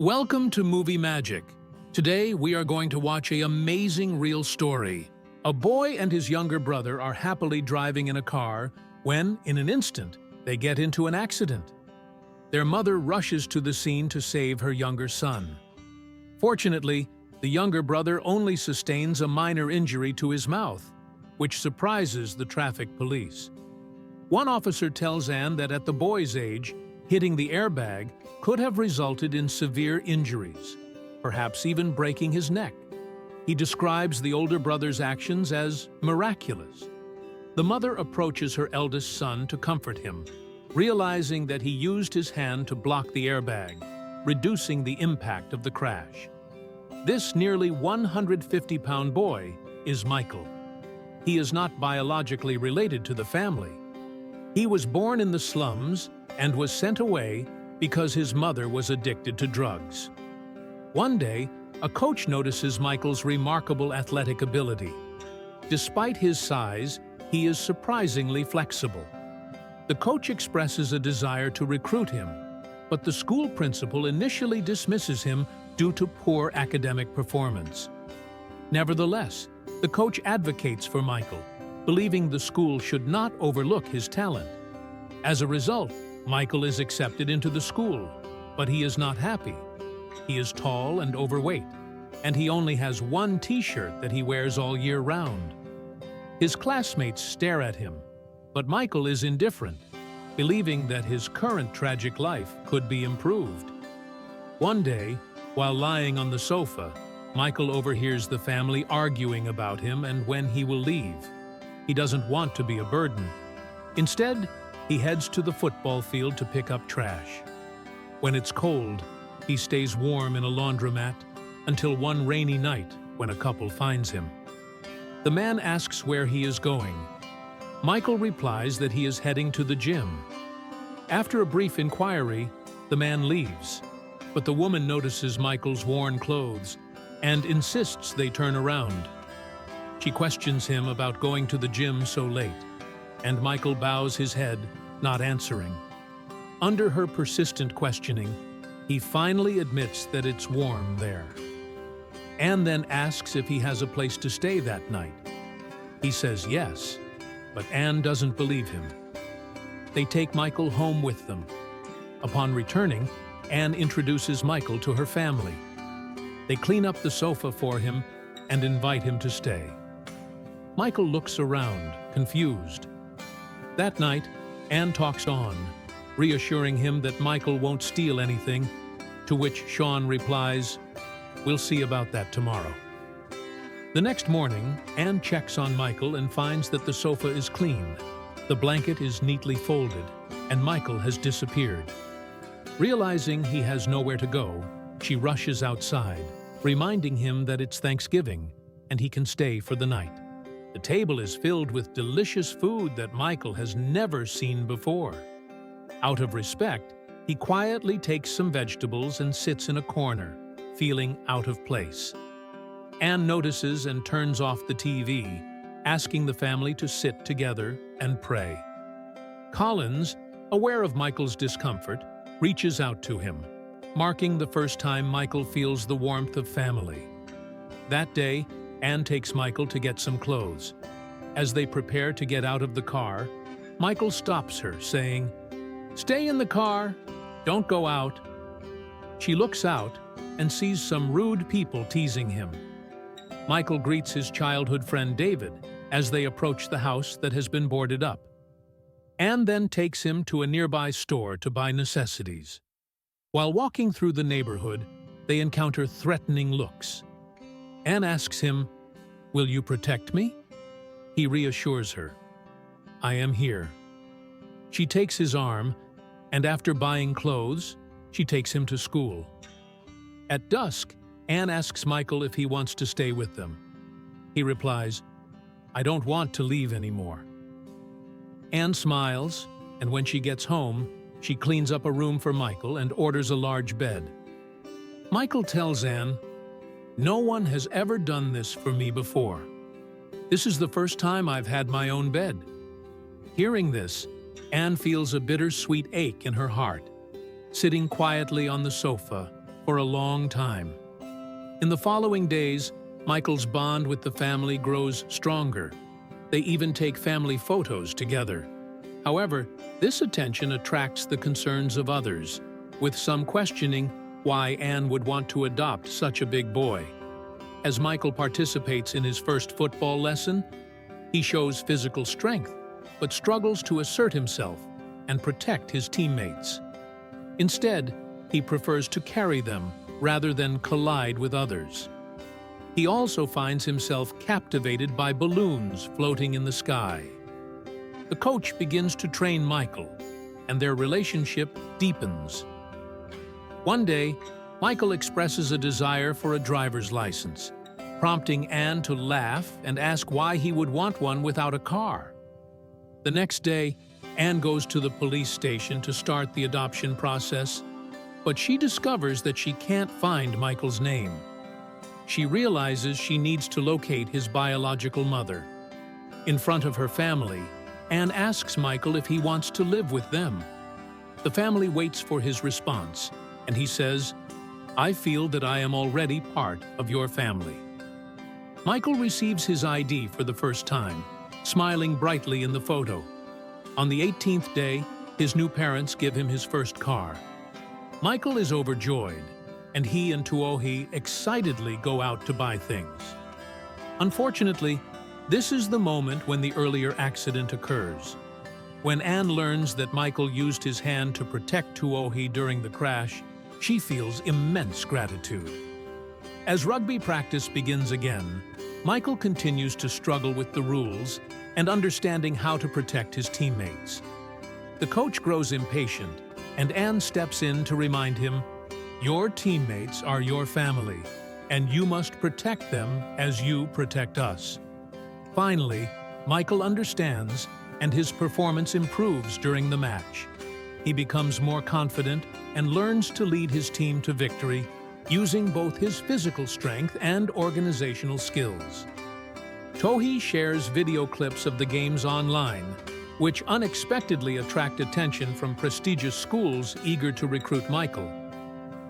Welcome to Movie Magic. Today we are going to watch an amazing real story. A boy and his younger brother are happily driving in a car when, in an instant, they get into an accident. Their mother rushes to the scene to save her younger son. Fortunately, the younger brother only sustains a minor injury to his mouth, which surprises the traffic police. One officer tells Anne that at the boy's age, hitting the airbag could have resulted in severe injuries, perhaps even breaking his neck. He describes the older brother's actions as miraculous. The mother approaches her eldest son to comfort him, realizing that he used his hand to block the airbag, reducing the impact of the crash. This nearly 150-pound boy is Michael. He is not biologically related to the family. He was born in the slums and was sent away because his mother was addicted to drugs. One day, a coach notices Michael's remarkable athletic ability. Despite his size, he is surprisingly flexible. The coach expresses a desire to recruit him, but the school principal initially dismisses him due to poor academic performance. Nevertheless, the coach advocates for Michael, believing the school should not overlook his talent. As a result, Michael is accepted into the school, but he is not happy. He is tall and overweight, and he only has one t-shirt that he wears all year round. His classmates stare at him, but Michael is indifferent, believing that his current tragic life could be improved. One day, while lying on the sofa, Michael overhears the family arguing about him and when he will leave. He doesn't want to be a burden. Instead, he heads to the football field to pick up trash. When it's cold, he stays warm in a laundromat until one rainy night when a couple finds him. The man asks where he is going. Michael replies that he is heading to the gym. After a brief inquiry, the man leaves, but the woman notices Michael's worn clothes and insists they turn around. She questions him about going to the gym so late, and Michael bows his head, not answering. Under her persistent questioning, he finally admits that it's warm there. Anne then asks if he has a place to stay that night. He says yes, but Anne doesn't believe him. They take Michael home with them. Upon returning, Anne introduces Michael to her family. They clean up the sofa for him and invite him to stay. Michael looks around, confused. That night, Anne talks on, reassuring him that Michael won't steal anything, to which Sean replies, "We'll see about that tomorrow." The next morning, Anne checks on Michael and finds that the sofa is clean, the blanket is neatly folded, and Michael has disappeared. Realizing he has nowhere to go, she rushes outside, reminding him that it's Thanksgiving and he can stay for the night. The table is filled with delicious food that Michael has never seen before. Out of respect, he quietly takes some vegetables and sits in a corner, feeling out of place. Anne notices and turns off the TV, asking the family to sit together and pray. Collins, aware of Michael's discomfort, reaches out to him, marking the first time Michael feels the warmth of family. That day, Anne takes Michael to get some clothes. As they prepare to get out of the car, Michael stops her, saying, "Stay in the car, don't go out." She looks out and sees some rude people teasing him. Michael greets his childhood friend David as they approach the house that has been boarded up. Anne then takes him to a nearby store to buy necessities. While walking through the neighborhood, they encounter threatening looks. Anne asks him, "Will you protect me?" He reassures her, "I am here." She takes his arm, and after buying clothes, she takes him to school. At dusk, Anne asks Michael if he wants to stay with them. He replies, "I don't want to leave anymore." Anne smiles, and when she gets home, she cleans up a room for Michael and orders a large bed. Michael tells Anne, "No one has ever done this for me before. This is the first time I've had my own bed." Hearing this, Anne feels a bittersweet ache in her heart. Sitting quietly on the sofa, for a long time. In the following days, Michael's bond with the family grows stronger. They even take family photos together. However, this attention attracts the concerns of others, with some questioning why Anne would want to adopt such a big boy. As Michael participates in his first football lesson, he shows physical strength, but struggles to assert himself and protect his teammates. Instead, he prefers to carry them rather than collide with others. He also finds himself captivated by balloons floating in the sky. The coach begins to train Michael, and their relationship deepens. One day, Michael expresses a desire for a driver's license, prompting Anne to laugh and ask why he would want one without a car. The next day, Anne goes to the police station to start the adoption process, but she discovers that she can't find Michael's name. She realizes she needs to locate his biological mother. In front of her family, Anne asks Michael if he wants to live with them. The family waits for his response, and he says, "I feel that I am already part of your family." Michael receives his ID for the first time, smiling brightly in the photo. On the 18th day, his new parents give him his first car. Michael is overjoyed, and he and Tuohys excitedly go out to buy things. Unfortunately, this is the moment when the earlier accident occurs. When Anne learns that Michael used his hand to protect Tuohys during the crash, she feels immense gratitude. As rugby practice begins again, Michael continues to struggle with the rules and understanding how to protect his teammates. The coach grows impatient, and Anne steps in to remind him, "Your teammates are your family, and you must protect them as you protect us." Finally, Michael understands, and his performance improves during the match. He becomes more confident and learns to lead his team to victory, using both his physical strength and organizational skills. Tuohys shares video clips of the games online, which unexpectedly attract attention from prestigious schools eager to recruit Michael.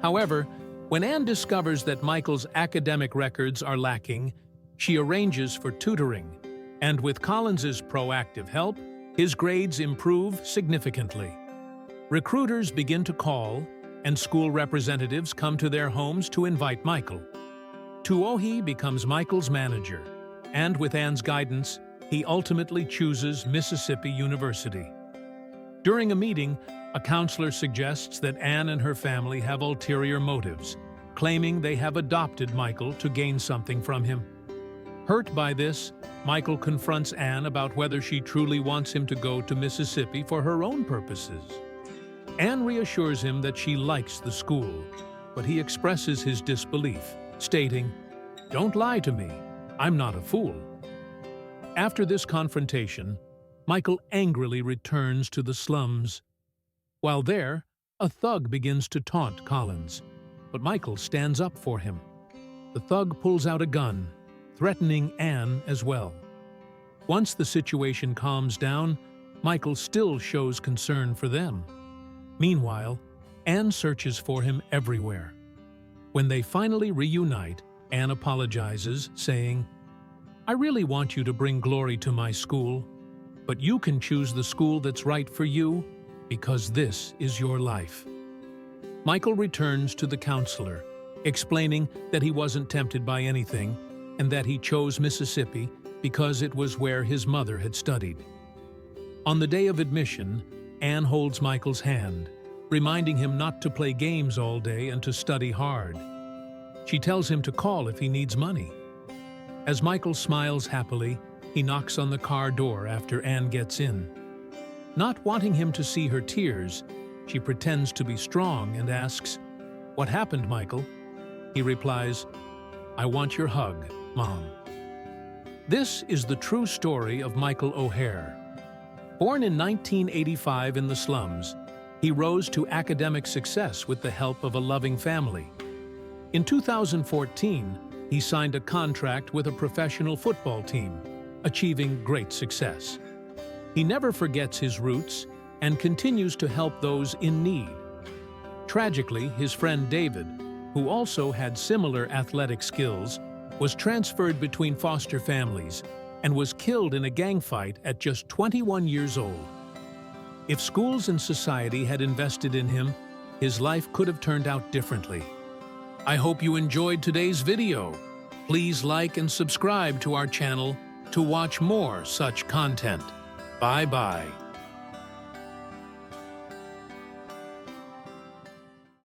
However, when Anne discovers that Michael's academic records are lacking, she arranges for tutoring, and with Collins's proactive help, his grades improve significantly. Recruiters begin to call, and school representatives come to their homes to invite Michael. Tuohys becomes Michael's manager, and with Anne's guidance, he ultimately chooses Mississippi University. During a meeting, a counselor suggests that Anne and her family have ulterior motives, claiming they have adopted Michael to gain something from him. Hurt by this, Michael confronts Anne about whether she truly wants him to go to Mississippi for her own purposes. Anne reassures him that she likes the school, but he expresses his disbelief, stating, "Don't lie to me. I'm not a fool." After this confrontation, Michael angrily returns to the slums. While there, a thug begins to taunt Collins, but Michael stands up for him. The thug pulls out a gun, threatening Anne as well. Once the situation calms down, Michael still shows concern for them. Meanwhile, Anne searches for him everywhere. When they finally reunite, Anne apologizes, saying, "I really want you to bring glory to my school, but you can choose the school that's right for you because this is your life." Michael returns to the counselor, explaining that he wasn't tempted by anything and that he chose Mississippi because it was where his mother had studied. On the day of admission, Anne holds Michael's hand, reminding him not to play games all day and to study hard. She tells him to call if he needs money. As Michael smiles happily, he knocks on the car door after Anne gets in. Not wanting him to see her tears, she pretends to be strong and asks, "What happened, Michael?" He replies, "I want your hug, Mom." This is the true story of Michael Oher. Born in 1985 in the slums, he rose to academic success with the help of a loving family. In 2014, he signed a contract with a professional football team, achieving great success. He never forgets his roots and continues to help those in need. Tragically, his friend David, who also had similar athletic skills, was transferred between foster families and was killed in a gang fight at just 21 years old. If schools and society had invested in him, his life could have turned out differently. I hope you enjoyed today's video. Please like and subscribe to our channel to watch more such content. Bye-bye.